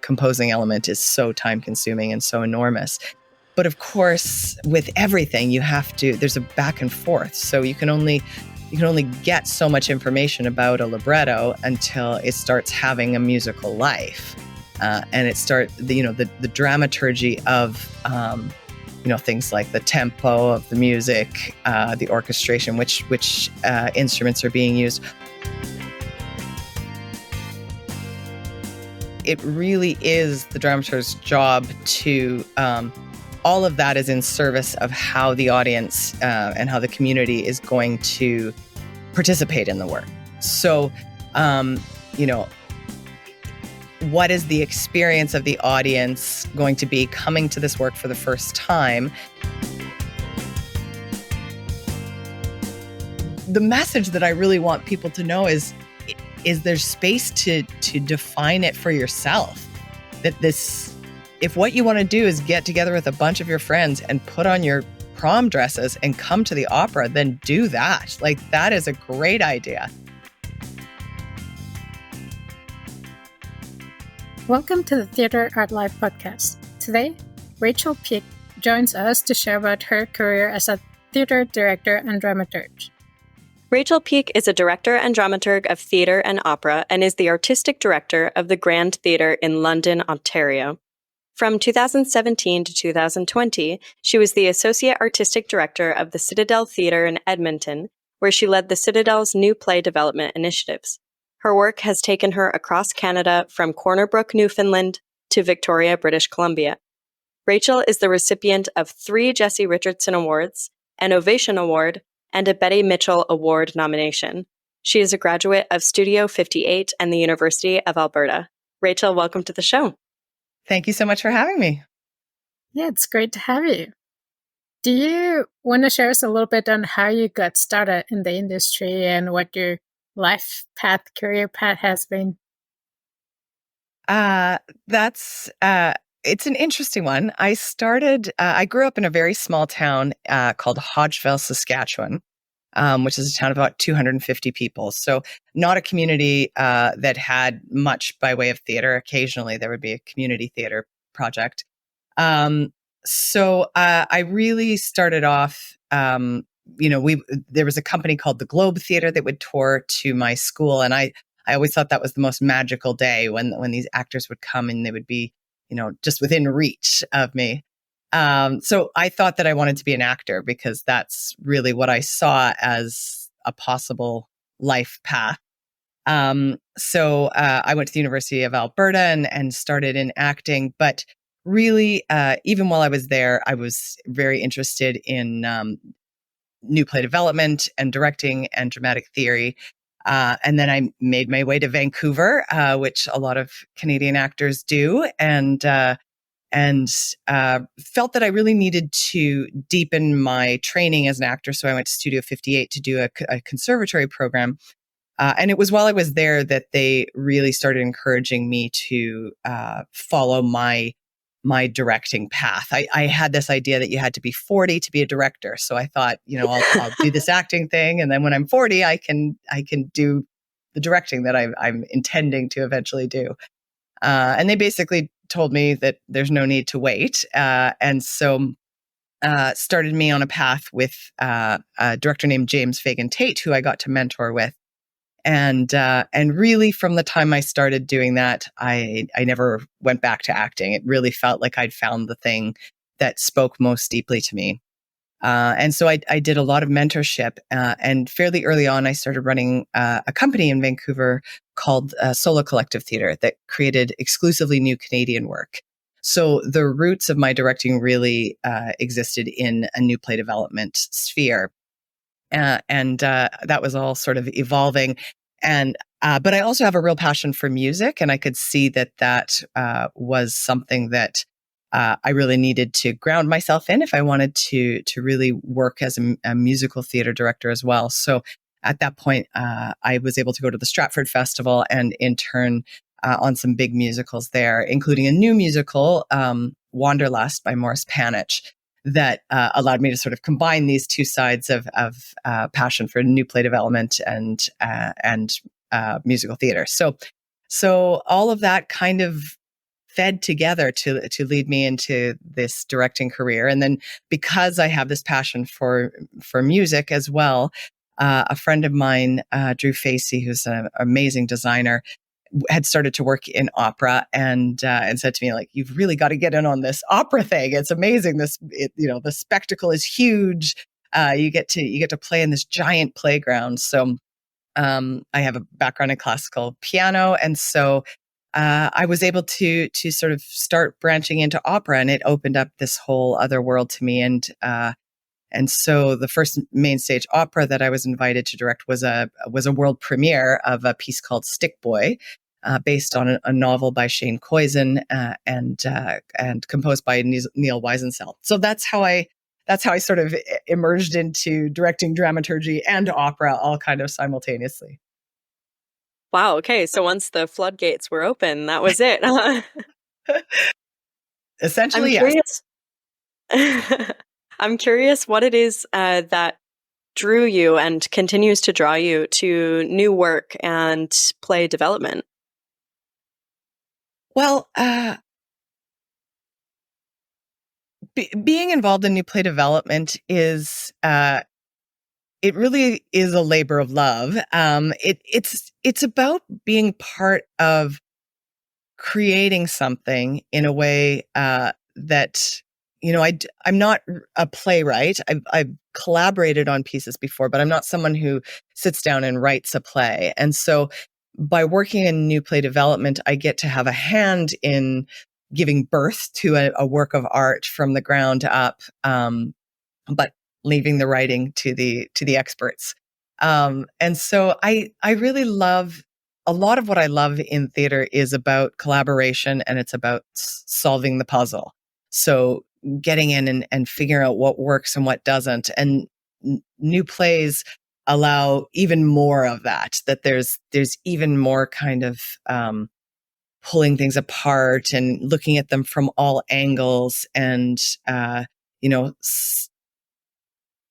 composing element is so time consuming and so enormous. But of course, with everything, there's a back and forth. So you can only get so much information about a libretto until it starts having a musical life. And the dramaturgy of, things like the tempo of the music, the orchestration, which instruments are being used. It really is the dramaturge's job to, all of that is in service of how the audience and how the community is going to participate in the work. So, what is the experience of the audience going to be coming to this work for the first time? The message that I really want people to know is there's space to define it for yourself. If what you want to do is get together with a bunch of your friends and put on your prom dresses and come to the opera, then do that. Like, that is a great idea. Welcome to the Theatre Art Life podcast. Today, Rachel Peake joins us to share about her career as a theatre director and dramaturge. Rachel Peake is a director and dramaturge of theatre and opera and is the artistic director of the Grand Theatre in London, Ontario. From 2017 to 2020, she was the associate artistic director of the Citadel Theatre in Edmonton, where she led the Citadel's new play development initiatives. Her work has taken her across Canada from Corner Brook, Newfoundland to Victoria, British Columbia. Rachel is the recipient of 3 Jessie Richardson Awards, an Ovation Award, and a Betty Mitchell Award nomination. She is a graduate of Studio 58 and the University of Alberta. Rachel, welcome to the show. Thank you so much for having me. Yeah, it's great to have you. Do you want to share us a little bit on how you got started in the industry and what your career path has been? It's an interesting one. I grew up in a very small town called Hodgeville, Saskatchewan, which is a town of about 250 people. So not a community that had much by way of theater. Occasionally there would be a community theater project. So I really started off, there was a company called the Globe Theatre that would tour to my school. And I always thought that was the most magical day when these actors would come and they would be, just within reach of me. So I thought that I wanted to be an actor because that's really what I saw as a possible life path. So I went to the University of Alberta and started in acting. But really, even while I was there, I was very interested in new play development and directing and dramatic theory. And then I made my way to Vancouver, which a lot of Canadian actors do, and felt that I really needed to deepen my training as an actor. So I went to Studio 58 to do a conservatory program. And it was while I was there that they really started encouraging me to follow my directing path. I had this idea that you had to be 40 to be a director. So I thought, I'll do this acting thing. And then when I'm 40, I can do the directing that I'm intending to eventually do. And they basically told me that there's no need to wait. And so started me on a path with a director named James Fagan Tate, who I got to mentor with. And really from the time I started doing that, I never went back to acting. It really felt like I'd found the thing that spoke most deeply to me. And so I did a lot of mentorship. And fairly early on, I started running a company in Vancouver called Solo Collective Theatre that created exclusively new Canadian work. So the roots of my directing really existed in a new play development sphere. And that was all sort of evolving. And but I also have a real passion for music, and I could see that was something that I really needed to ground myself in if I wanted to really work as a musical theater director as well. So at that point, I was able to go to the Stratford Festival and intern on some big musicals there, including a new musical, Wanderlust by Morris Panich, that allowed me to sort of combine these two sides of passion for new play development and musical theater. So all of that kind of fed together to lead me into this directing career. And then because I have this passion for music as well, a friend of mine, Drew Facey, who's an amazing designer, had started to work in opera and said to me, like, you've really got to get in on this opera thing. It's amazing. The spectacle is huge. You get to play in this giant playground. So I have a background in classical piano, and so I was able to sort of start branching into opera, and it opened up this whole other world to me. And so the first main stage opera that I was invited to direct was a world premiere of a piece called Stick Boy, based on a novel by Shane Koizen and composed by Neil Weisenfeld. So that's how I sort of emerged into directing dramaturgy and opera all kind of simultaneously. Wow. Okay. So once the floodgates were open, that was it. Essentially, I'm yes. curious. I'm curious what it is that drew you and continues to draw you to new work and play development. Well, being involved in new play development is it really is a labor of love. It's about being part of creating something in a way that, I'm not a playwright. I've collaborated on pieces before, but I'm not someone who sits down and writes a play. And so by working in new play development, I get to have a hand in giving birth to a work of art from the ground up, but leaving the writing to the experts. And so I really love, a lot of what I love in theater is about collaboration, and it's about solving the puzzle. So getting in and figuring out what works and what doesn't. And new plays allow even more of that there's even more kind of pulling things apart and looking at them from all angles, and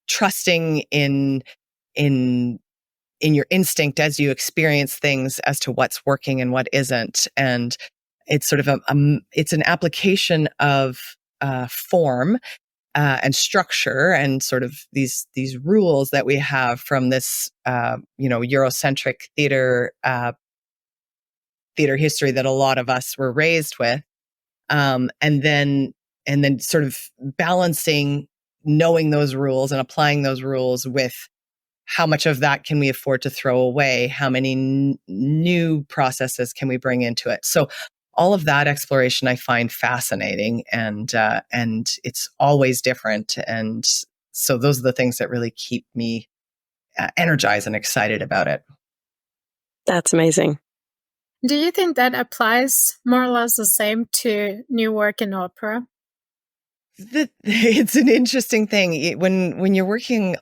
trusting in your instinct as you experience things as to what's working and what isn't. And it's sort of it's an application of form and structure and sort of these rules that we have from this Eurocentric theater history that a lot of us were raised with, and then sort of balancing knowing those rules and applying those rules with how much of that can we afford to throw away? How many new processes can we bring into it? So all of that exploration I find fascinating, and it's always different. And so those are the things that really keep me energized and excited about it. That's amazing. Do you think that applies more or less the same to new work in opera? It's an interesting thing. When you're working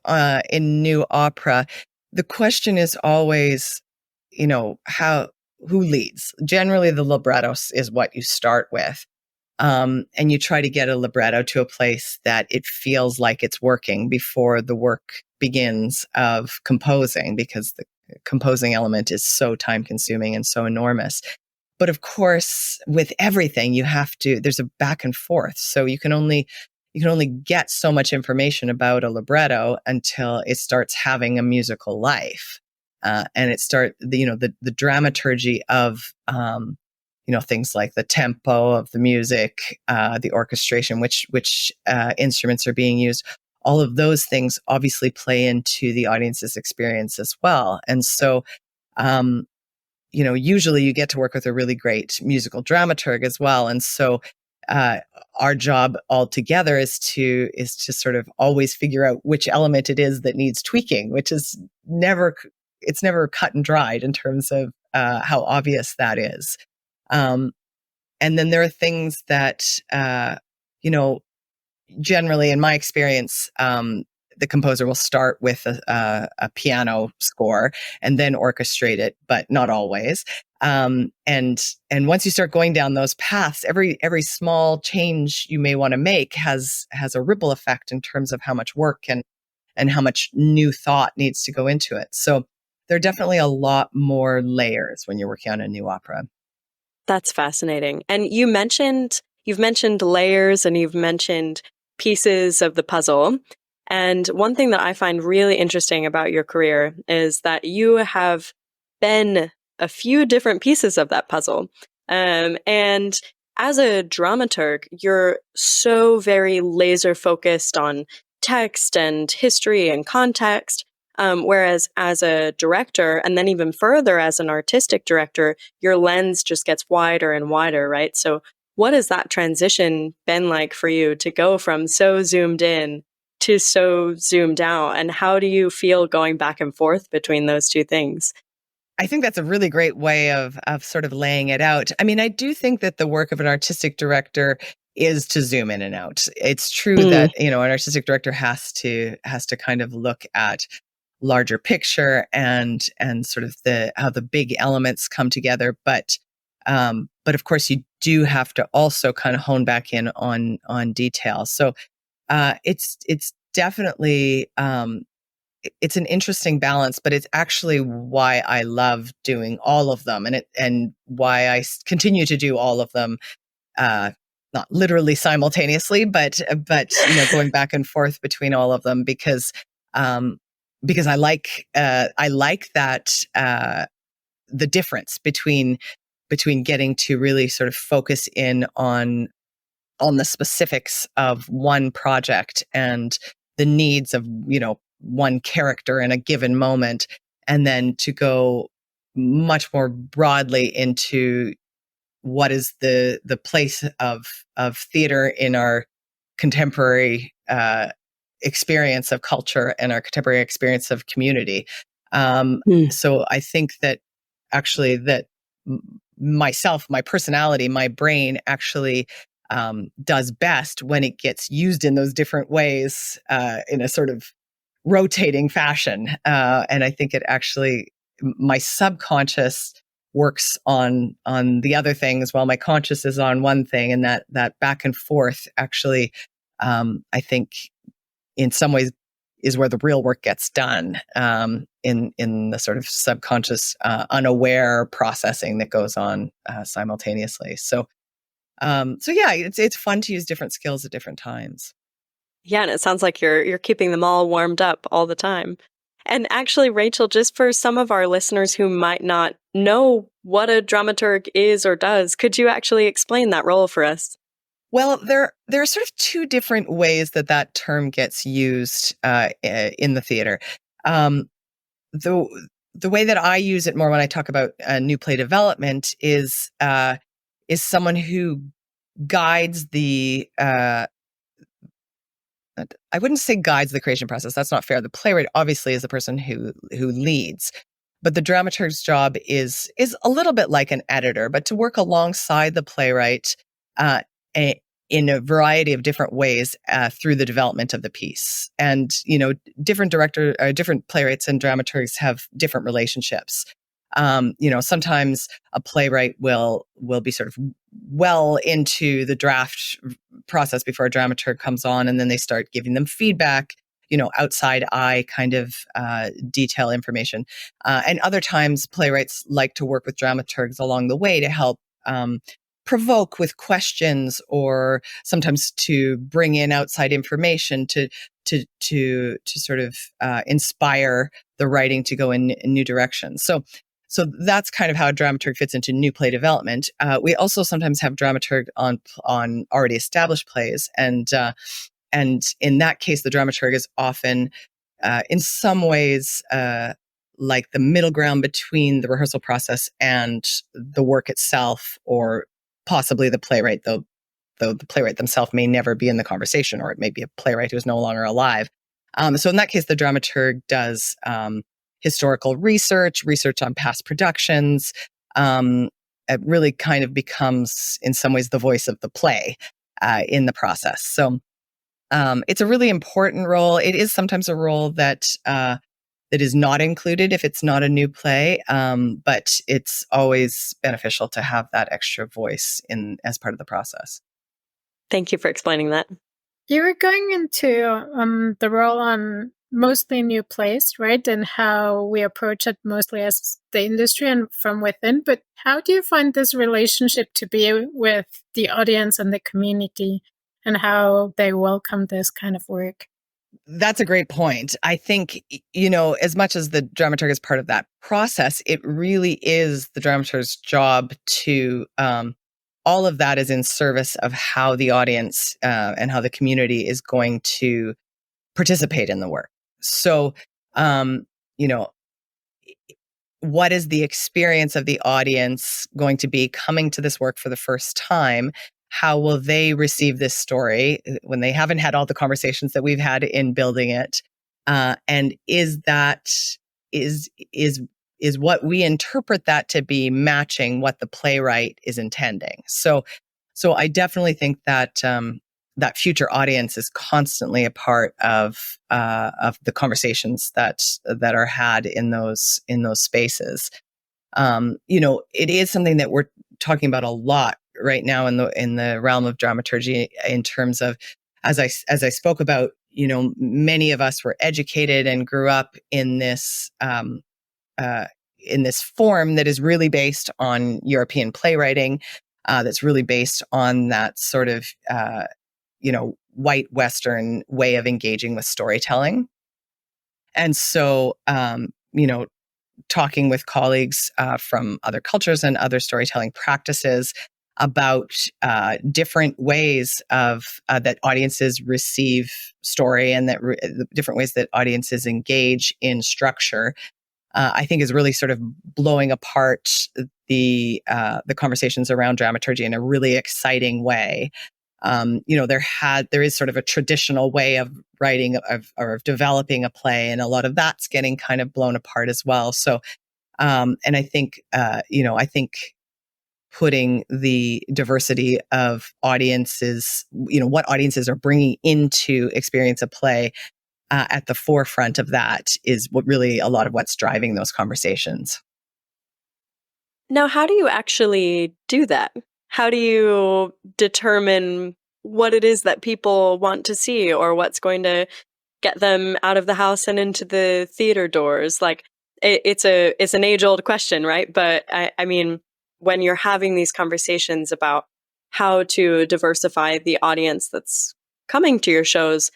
in new opera, the question is always, who leads? Generally, the libretto is what you start with. And you try to get a libretto to a place that it feels like it's working before the work begins of composing, because the composing element is so time consuming and so enormous. But of course, with everything, there's a back and forth. So you can only get so much information about a libretto until it starts having a musical life. And the dramaturgy of, things like the tempo of the music, the orchestration, which instruments are being used. All of those things obviously play into the audience's experience as well. And so, usually you get to work with a really great musical dramaturg as well. And so our job altogether is to sort of always figure out which element it is that needs tweaking, which is never cut and dried in terms of how obvious that is. And then there are things that, generally in my experience, the composer will start with a piano score and then orchestrate it, but not always. And once you start going down those paths, every small change you may want to make has a ripple effect in terms of how much work and how much new thought needs to go into it. So there are definitely a lot more layers when you're working on a new opera. That's fascinating. And you've mentioned layers and you've mentioned pieces of the puzzle. And one thing that I find really interesting about your career is that you have been a few different pieces of that puzzle. And as a dramaturg, you're so very laser focused on text and history and context. Whereas as a director, and then even further as an artistic director, your lens just gets wider and wider, right? So what has that transition been like for you to go from so zoomed in to so zoomed out? And how do you feel going back and forth between those two things? I think that's a really great way of sort of laying it out. I mean, I do think that the work of an artistic director is to zoom in and out. It's true that, an artistic director has to kind of look at larger picture and sort of how the big elements come together. But of course you do have to also kind of hone back in on detail. So it's definitely it's an interesting balance, but it's actually why I love doing all of them, and why I continue to do all of them. Not literally simultaneously, but going back and forth between all of them because I like that the difference between getting to really sort of focus in on the specifics of one project and the needs of one character in a given moment, and then to go much more broadly into what is the place of theater in our contemporary experience of culture and our contemporary experience of community. So I think that actually that myself, my personality, my brain actually does best when it gets used in those different ways in a sort of rotating fashion. And I think it actually, my subconscious works on the other things while my conscious is on one thing, and that back and forth actually, I think in some ways is where the real work gets done, in the sort of subconscious, unaware processing that goes on simultaneously. So yeah, it's fun to use different skills at different times. Yeah, and it sounds like you're keeping them all warmed up all the time. And actually, Rachel, just for some of our listeners who might not know what a dramaturg is or does, could you actually explain that role for us? Well, there are sort of two different ways that term gets used in the theater. The way that I use it more when I talk about new play development is someone who guides the I wouldn't say guides the creation process. That's not fair. The playwright obviously is the person who leads, but the dramaturg's job is a little bit like an editor, but to work alongside the playwright in a variety of different ways through the development of the piece. And different playwrights and dramaturgs have different relationships. Sometimes a playwright will be sort of well into the draft process before a dramaturg comes on, and then they start giving them feedback, outside eye kind of detail information. And other times playwrights like to work with dramaturgs along the way to help provoke with questions, or sometimes to bring in outside information to sort of inspire the writing to go in new directions. So that's kind of how a dramaturg fits into new play development. We also sometimes have dramaturg on already established plays, and in that case, the dramaturg is often, in some ways, like the middle ground between the rehearsal process and the work itself, or possibly the playwright, though the playwright themselves may never be in the conversation, or it may be a playwright who's no longer alive. So in that case, the dramaturg does historical research on past productions. It really kind of becomes, in some ways, the voice of the play in the process. So it's a really important role. It is sometimes a role that is not included if it's not a new play, but it's always beneficial to have that extra voice as part of the process. Thank you for explaining that. You were going into the role on mostly new plays, right? And how we approach it mostly as the industry and from within. But how do you find this relationship to be with the audience and the community and how they welcome this kind of work? That's a great point. I think, as much as the dramaturg is part of that process, it really is the dramaturg's job to, all of that is in service of how the audience and how the community is going to participate in the work. So, you know, what is the experience of the audience going to be coming to this work for the first time? How will they receive this story when they haven't had all the conversations that we've had in building it? And is what we interpret that to be matching what the playwright is intending? So I definitely think that that future audience is constantly a part of the conversations that are had in those spaces. It is something that we're talking about a lot right now in the realm of dramaturgy, in terms of, as I spoke about, many of us were educated and grew up in this form that is really based on European playwriting, that's really based on that sort of white Western way of engaging with storytelling. And so, talking with colleagues from other cultures and other storytelling practices about different ways of that audiences receive story, and that different ways that audiences engage in structure, I think is really sort of blowing apart the conversations around dramaturgy in a really exciting way. There is sort of a traditional way of writing or of developing a play, and a lot of that's getting kind of blown apart as well. So, and I think, I think putting the diversity of audiences, what audiences are bringing into experience a play at the forefront of that is what really a lot of what's driving those conversations. Now, how do you actually do that? How do you determine what it is that people want to see, or what's going to get them out of the house and into the theater doors? Like, it's an age-old question, right? But I mean, when you're having these conversations about how to diversify the audience that's coming to your shows,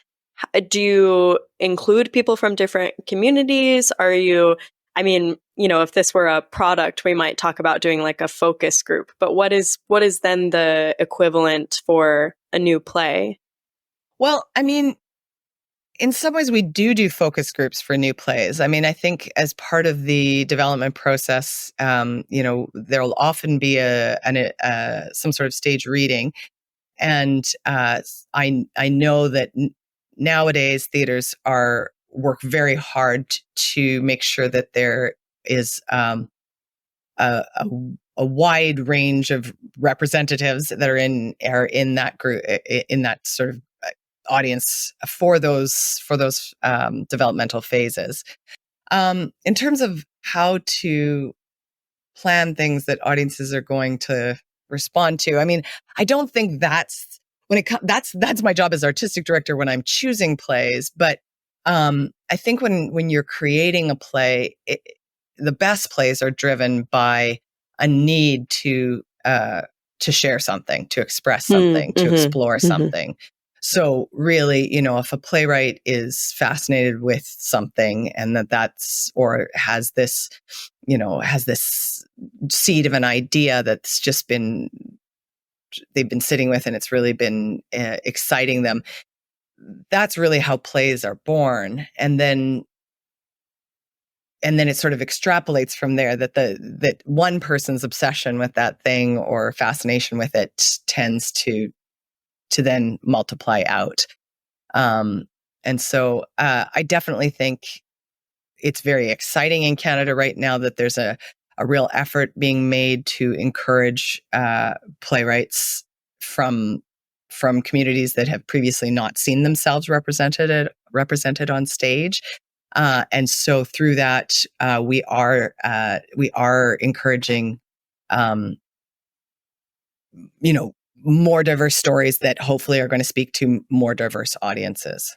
do you include people from different communities? If this were a product, we might talk about doing like a focus group, but what is then the equivalent for a new play? Well, I mean, in some ways we do focus groups for new plays. I mean, I think as part of the development process, there'll often be some sort of stage reading. And I know that nowadays theaters work very hard to make sure that there is a wide range of representatives that are in that group, in that sort of audience for those developmental phases. In terms of how to plan things that audiences are going to respond to, I mean, I don't think that's my job as artistic director when I'm choosing plays. But I think when you're creating a play, the best plays are driven by a need to share something, to express something, to explore something. So really, if a playwright is fascinated with something, and that's or has this seed of an idea that's just they've been sitting with, and it's really been exciting them, that's really how plays are born. And then it sort of extrapolates from there, that one person's obsession with that thing or fascination with it tends to then multiply out. And so I definitely think it's very exciting in Canada right now that there's a real effort being made to encourage playwrights from communities that have previously not seen themselves represented on stage. And so through that, we are encouraging, more diverse stories that hopefully are going to speak to more diverse audiences.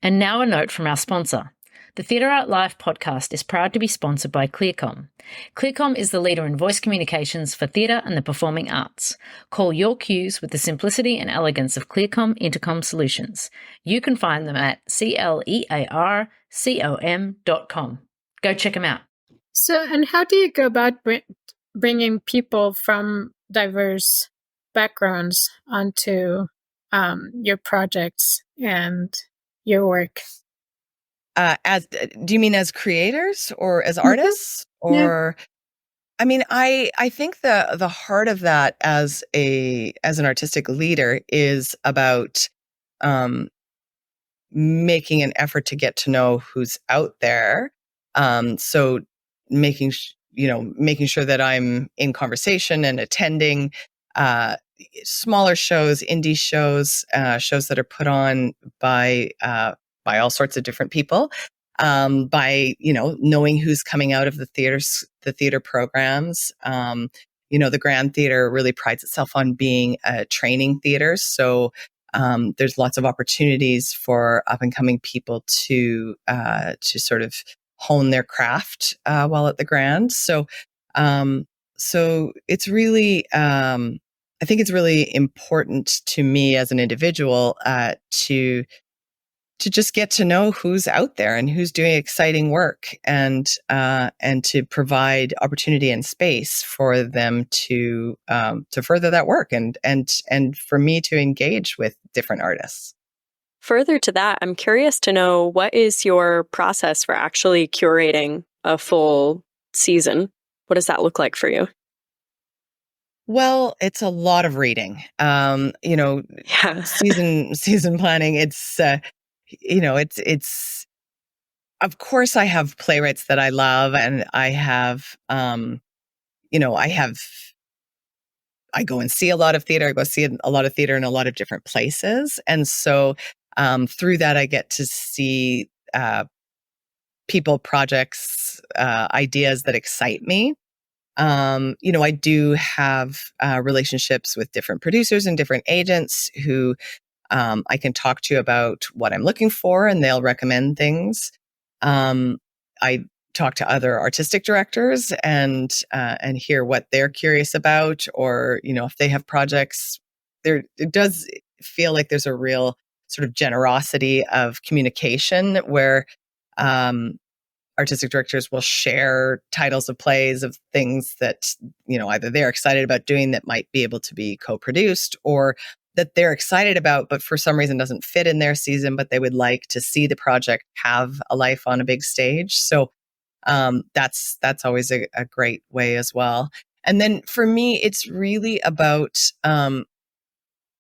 And now a note from our sponsor. The Theatre Art Live podcast is proud to be sponsored by ClearCom. ClearCom is the leader in voice communications for theatre and the performing arts. Call your cues with the simplicity and elegance of ClearCom Intercom Solutions. You can find them at clearcom.com. Go check them out. So, and how do you go about bringing people from diverse backgrounds onto your projects and your work? Do you mean as creators or as artists? Or I mean, I think the heart of that as an artistic leader is about making an effort to get to know who's out there. So making sure that I'm in conversation and attending smaller shows, indie shows, shows that are put on by all sorts of different people, by knowing who's coming out of the theater programs. The Grand Theatre really prides itself on being a training theater, so there's lots of opportunities for up and coming people to sort of hone their craft while at the Grand. So it's really, I think it's really important to me as an individual to just get to know who's out there and who's doing exciting work, and to provide opportunity and space for them to further that work, and for me to engage with different artists. Further to that, I'm curious to know, what is your process for actually curating a full season? What does that look like for you? Well, it's a lot of reading. Season planning. It's of course I have playwrights that I love, and I go and see a lot of theater. I go see a lot of theater in a lot of different places. And so through that, I get to see people, projects, ideas that excite me. I do have relationships with different producers and different agents who I can talk to about what I'm looking for, and they'll recommend things. I talk to other artistic directors and hear what they're curious about, or if they have projects. It does feel like there's a real sort of generosity of communication where artistic directors will share titles of plays, of things that either they're excited about doing that might be able to be co-produced, or that they're excited about, but for some reason doesn't fit in their season, but they would like to see the project have a life on a big stage. So that's always a great way as well. And then for me, it's really about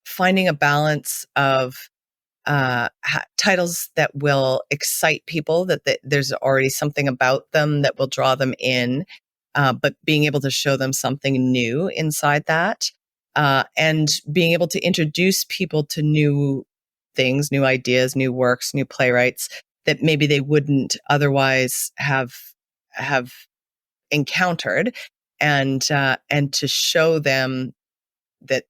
finding a balance of titles that will excite people, that there's already something about them that will draw them in, but being able to show them something new inside that. And being able to introduce people to new things, new ideas, new works, new playwrights that maybe they wouldn't otherwise have encountered, and to show them that,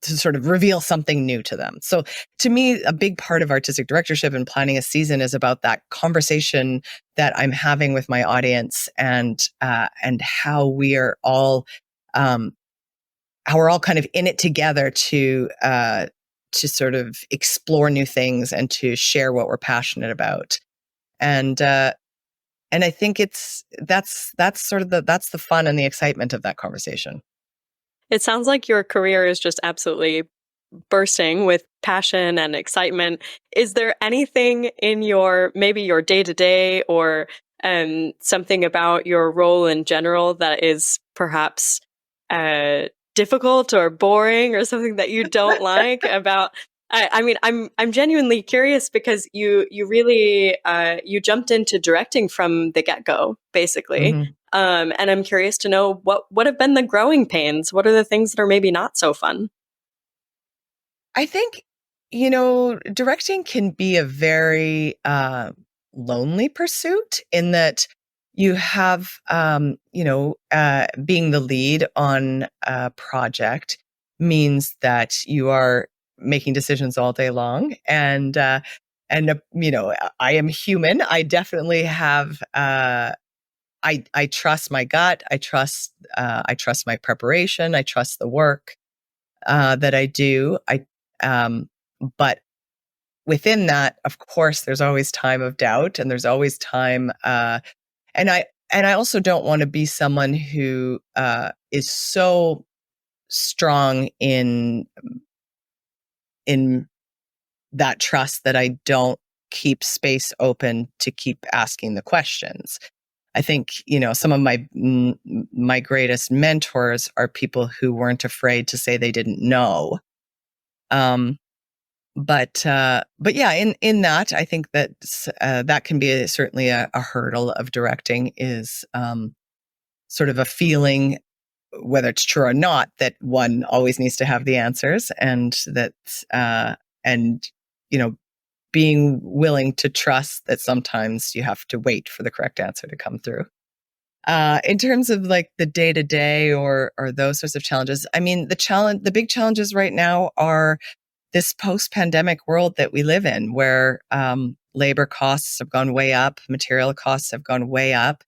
to sort of reveal something new to them. So to me, a big part of artistic directorship and planning a season is about that conversation that I'm having with my audience, and how we're all kind of in it together to sort of explore new things and to share what we're passionate about. And I think that's the fun and the excitement of that conversation. It sounds like your career is just absolutely bursting with passion and excitement. Is there anything in your day-to-day, or something about your role in general that is perhaps difficult or boring, or something that you don't like about? I mean, I'm genuinely curious, because you really you jumped into directing from the get-go, basically. Mm-hmm. And I'm curious to know what have been the growing pains. What are the things that are maybe not so fun? I think, directing can be a very lonely pursuit, in that you have, being the lead on a project means that you are making decisions all day long, and I am human. I definitely have, I trust my gut. I trust my preparation. I trust the work, that I do. But within that, of course, there's always time of doubt, and there's always time, and I also don't want to be someone who, is so strong in that trust that I don't keep space open to keep asking the questions. I think, some of my greatest mentors are people who weren't afraid to say they didn't know. But yeah, in that, I think that that can be certainly a hurdle of directing, is sort of a feeling, whether it's true or not, that one always needs to have the answers, and that and being willing to trust that sometimes you have to wait for the correct answer to come through. In terms of like the day to day or those sorts of challenges, I mean, the big challenges right now are this post-pandemic world that we live in, where labor costs have gone way up, material costs have gone way up,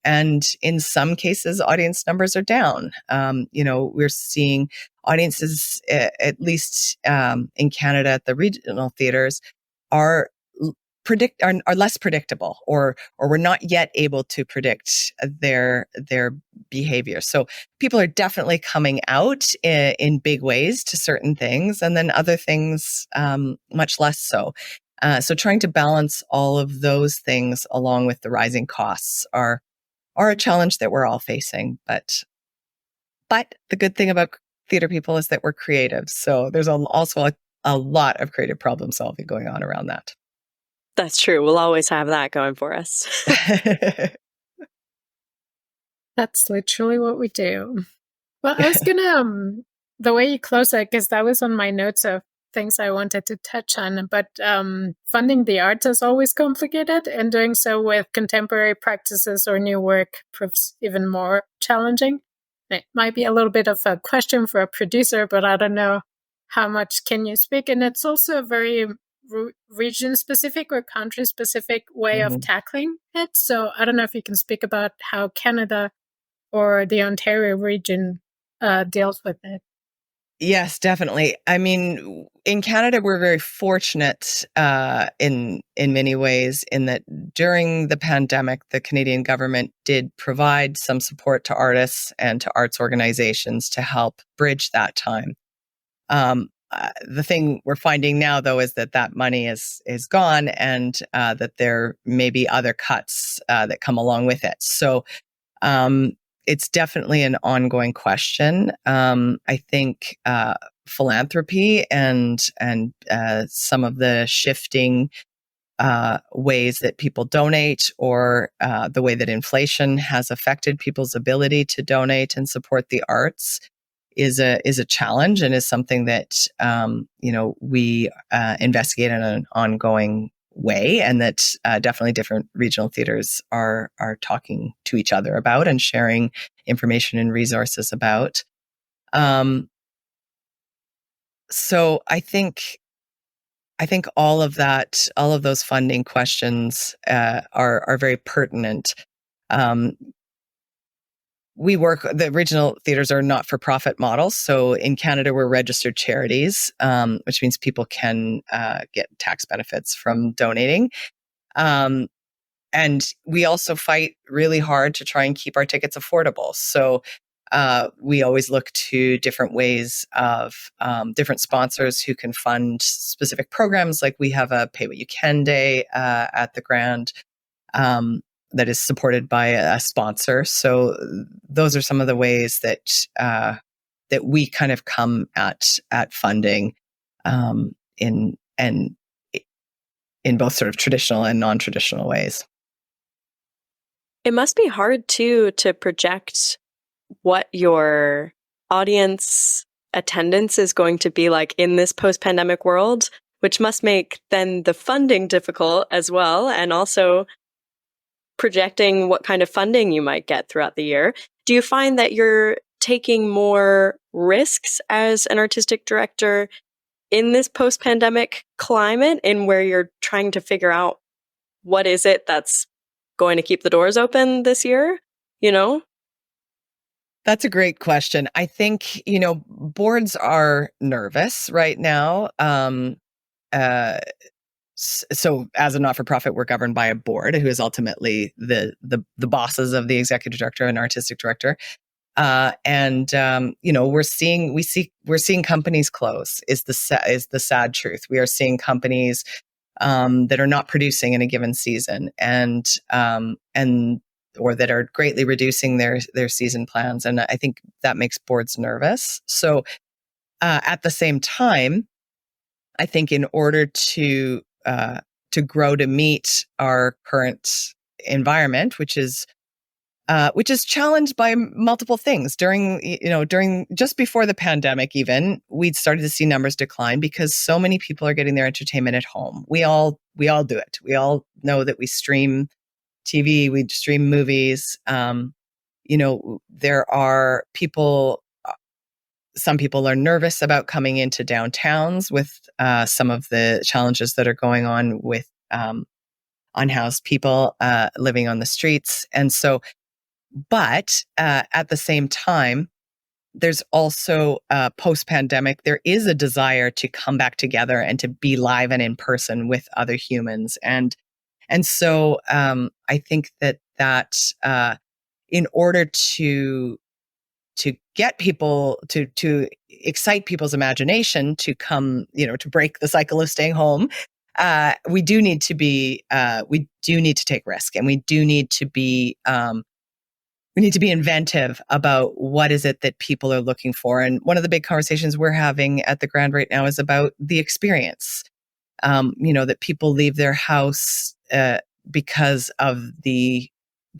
and in some cases, audience numbers are down. We're seeing audiences, at least in Canada, at the regional theaters, are less predictable, or we're not yet able to predict their behavior. So people are definitely coming out in big ways to certain things, and then other things much less so. So trying to balance all of those things along with the rising costs are a challenge that we're all facing. But the good thing about theater people is that we're creative. So there's also a lot of creative problem solving going on around that. That's true. We'll always have that going for us. That's literally what we do. Well, I was gonna, the way you close it, because that was on my notes of things I wanted to touch on, but funding the arts is always complicated, and doing so with contemporary practices or new work proves even more challenging. It might be a little bit of a question for a producer, but I don't know how much can you speak. And it's also a very region-specific or country-specific way of tackling it. So I don't know if you can speak about how Canada or the Ontario region deals with it. Yes, definitely. I mean, in Canada, we're very fortunate in many ways, in that during the pandemic, the Canadian government did provide some support to artists and to arts organizations to help bridge that time. The thing we're finding now, though, is that money is gone, and that there may be other cuts that come along with it. So it's definitely an ongoing question. I think philanthropy and some of the shifting ways that people donate, or the way that inflation has affected people's ability to donate and support the arts, is a challenge, and is something that we investigate in an ongoing way, and that definitely different regional theaters are talking to each other about and sharing information and resources about. So I think all of that, all of those funding questions are very pertinent. The regional theaters are not-for-profit models. So in Canada, we're registered charities, which means people can get tax benefits from donating. And we also fight really hard to try and keep our tickets affordable. So we always look to different ways of different sponsors who can fund specific programs. Like we have a Pay What You Can Day at the Grand, that is supported by a sponsor. So those are some of the ways that we kind of come at funding in both sort of traditional and non-traditional ways. It must be hard too to project what your audience attendance is going to be like in this post-pandemic world, which must make then the funding difficult as well, and also projecting what kind of funding you might get throughout the year. Do you find that you're taking more risks as an artistic director in this post-pandemic climate, in where you're trying to figure out what is it that's going to keep the doors open this year, you know? That's a great question. I think, boards are nervous right now. So as a not-for-profit, we're governed by a board who is ultimately the bosses of the executive director and artistic director. We're seeing companies close is the sad truth. We are seeing companies that are not producing in a given season or that are greatly reducing their season plans. And I think that makes boards nervous. So at the same time, I think in order to grow to meet our current environment, which is challenged by multiple things. During just before the pandemic, even we'd started to see numbers decline because so many people are getting their entertainment at home. We all do it. We all know that we stream TV, we stream movies. There are people. Some people are nervous about coming into downtowns with some of the challenges that are going on with unhoused people living on the streets. And so, but at the same time, there's also post-pandemic, there is a desire to come back together and to be live and in person with other humans. And so I think that in order to get people to excite people's imagination to come, to break the cycle of staying home, we do need to take risk, and we need to be inventive about what is it that people are looking for. And one of the big conversations we're having at the Grand right now is about the experience. That people leave their house because of the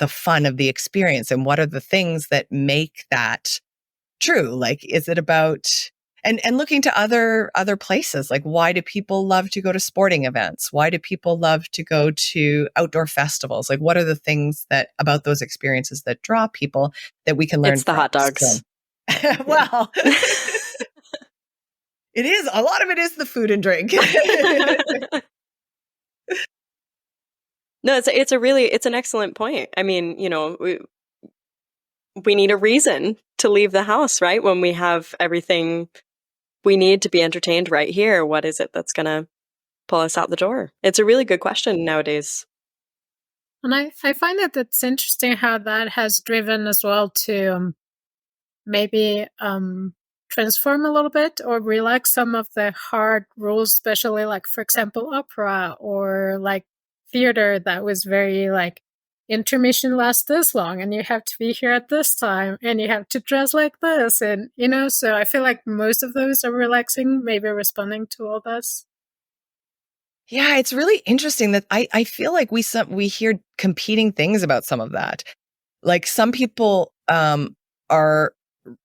fun of the experience, and what are the things that make that true? Like, is it about and looking to other places? Like, why do people love to go to sporting events? Why do people love to go to outdoor festivals? Like, what are the things about those experiences that draw people that we can learn? It's the hot dogs. So, well, it is. A lot of it is the food and drink. No, it's an excellent point. I mean, we need a reason to leave the house, right? When we have everything we need to be entertained right here, what is it that's going to pull us out the door? It's a really good question nowadays. And I find that it's interesting how that has driven as well to maybe transform a little bit or relax some of the hard rules, especially like, for example, opera or like theater that was very like intermission lasts this long and you have to be here at this time and you have to dress like this. And, so I feel like most of those are relaxing, maybe responding to all this. Yeah, it's really interesting that I feel like we hear competing things about some of that. Like, some people are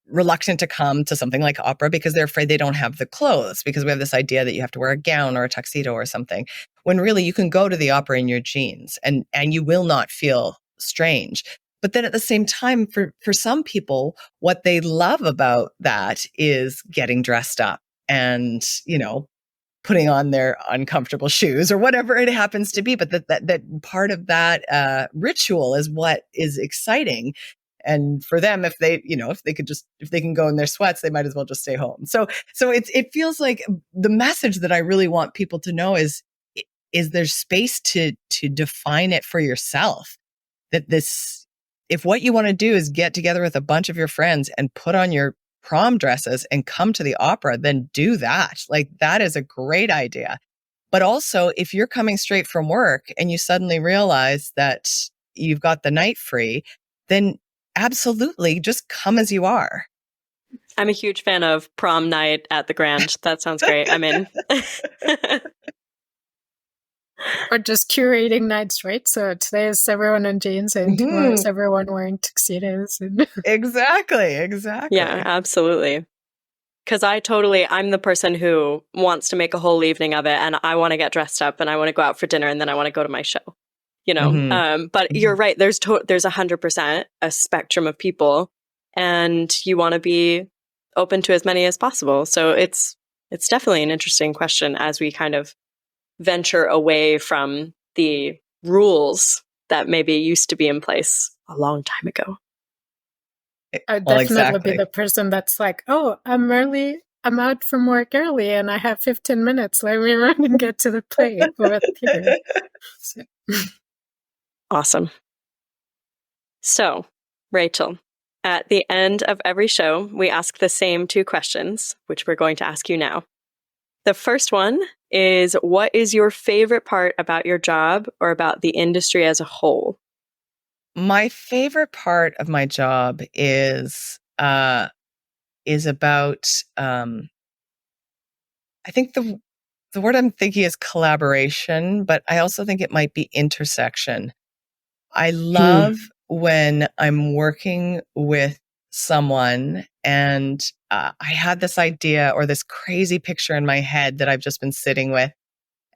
reluctant to come to something like opera because they're afraid they don't have the clothes, because we have this idea that you have to wear a gown or a tuxedo or something, when really you can go to the opera in your jeans and you will not feel strange. But then at the same time, for some people, what they love about that is getting dressed up and, putting on their uncomfortable shoes or whatever it happens to be. But that part of that ritual is what is exciting. And for them, if they can go in their sweats, they might as well just stay home. So it feels like the message that I really want people to know is there's space to define it for yourself. That if what you want to do is get together with a bunch of your friends and put on your prom dresses and come to the opera, then do that. Like, that is a great idea. But also, if you're coming straight from work and you suddenly realize that you've got the night free, then absolutely just come as you are. I'm a huge fan of prom night at the Grand. That sounds great. I'm in. Or just curating nights, right? So today is everyone in jeans and tomorrow is everyone wearing tuxedos. Exactly. Yeah, absolutely. Because I'm the person who wants to make a whole evening of it, and I want to get dressed up and I want to go out for dinner and then I want to go to my show. But you're right. There's 100% a spectrum of people, and you want to be open to as many as possible. So it's It's definitely an interesting question as we kind of venture away from the rules that maybe used to be in place a long time ago. I'd Well, definitely exactly. be the person that's like, oh, I'm out from work early and I have 15 minutes. Let me run and get to the play or the theater. So. Awesome. So, Rachel, at the end of every show, we ask the same 2 questions, which we're going to ask you now. The first one is, what is your favorite part about your job or about the industry as a whole? My favorite part of my job is about, I think the word I'm thinking is collaboration, but I also think it might be intersection. I love when I'm working with someone and I had this idea or this crazy picture in my head that I've just been sitting with,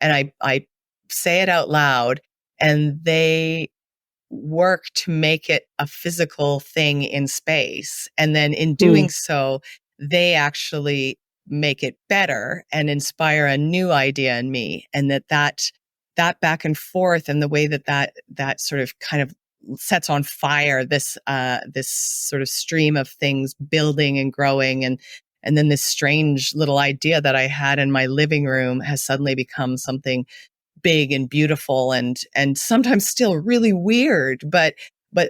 and I say it out loud, and they work to make it a physical thing in space. And then in doing so, they actually make it better and inspire a new idea in me. And that back and forth, and the way that sort of kind of sets on fire this sort of stream of things building and growing, and then this strange little idea that I had in my living room has suddenly become something big and beautiful and sometimes still really weird, but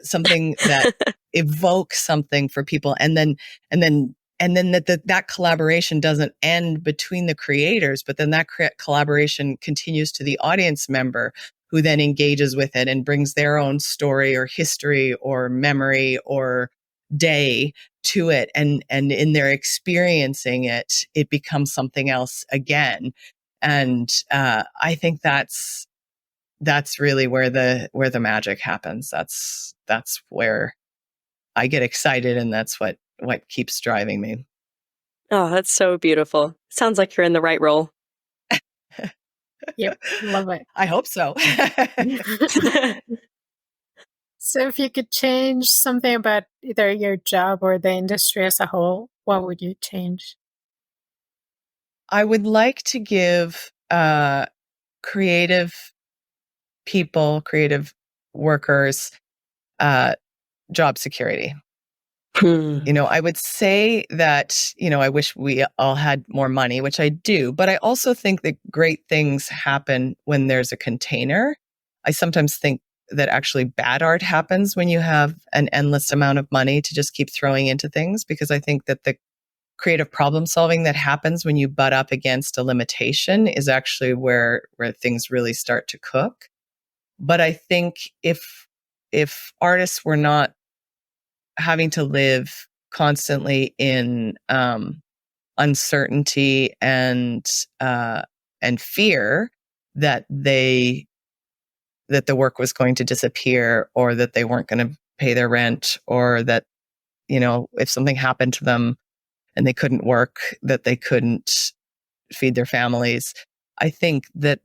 something that evokes something for people. And then that collaboration doesn't end between the creators, but then that collaboration continues to the audience member, who then engages with it and brings their own story or history or memory or day to it. And in their experiencing it, it becomes something else again. And I think that's really where the magic happens. That's where I get excited, and that's what keeps driving me. Oh, that's so beautiful. Sounds like you're in the right role. Yep, love it. I hope so. So if you could change something about either your job or the industry as a whole, what would you change? I would like to give creative people, creative workers, job security. I would say that, I wish we all had more money, which I do, but I also think that great things happen when there's a container. I sometimes think that actually bad art happens when you have an endless amount of money to just keep throwing into things, because I think that the creative problem solving that happens when you butt up against a limitation is actually where things really start to cook. But I think if artists were not having to live constantly in uncertainty and fear that the work was going to disappear, or that they weren't going to pay their rent, or that if something happened to them and they couldn't work, that they couldn't feed their families. I think that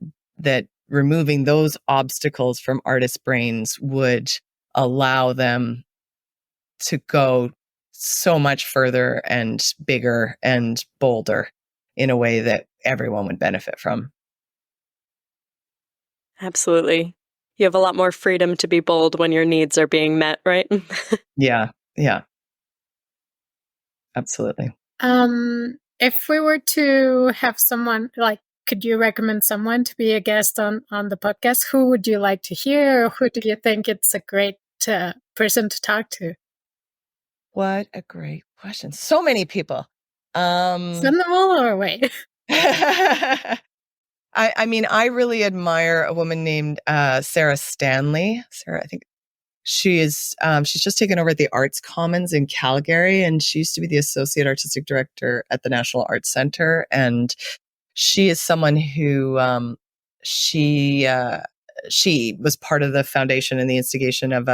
removing those obstacles from artists' brains would allow them to go so much further and bigger and bolder in a way that everyone would benefit from. Absolutely. You have a lot more freedom to be bold when your needs are being met, right? Yeah. Absolutely. If we were to have someone, could you recommend someone to be a guest on the podcast? Who would you like to hear? Or who do you think it's a great person to talk to? What a great question. So many people. Send them all our way. I mean, I really admire a woman named Sarah Stanley. Sarah, I think she's just taken over at the Arts Commons in Calgary, and she used to be the associate artistic director at the National Arts Centre. And she is someone who she was part of the foundation and the instigation of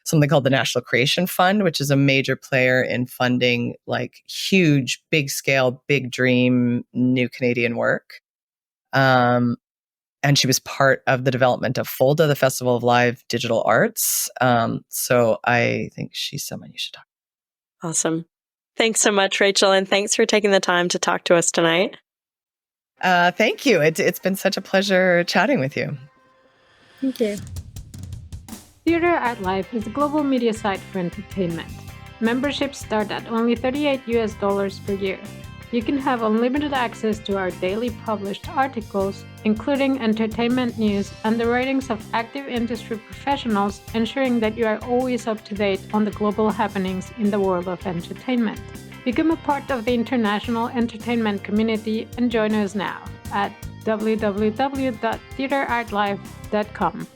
something called the National Creation Fund, which is a major player in funding like huge, big scale, big dream, new Canadian work. And she was part of the development of FOLDA, the Festival of Live Digital Arts. So I think she's someone you should talk to. Awesome. Thanks so much, Rachel. And thanks for taking the time to talk to us tonight. Thank you. It's been such a pleasure chatting with you. Thank you. Theatre at Life is a global media site for entertainment. Memberships start at only $38 per year. You can have unlimited access to our daily published articles, including entertainment news and the writings of active industry professionals, ensuring that you are always up to date on the global happenings in the world of entertainment. Become a part of the international entertainment community and join us now at www.theatreartlife.com.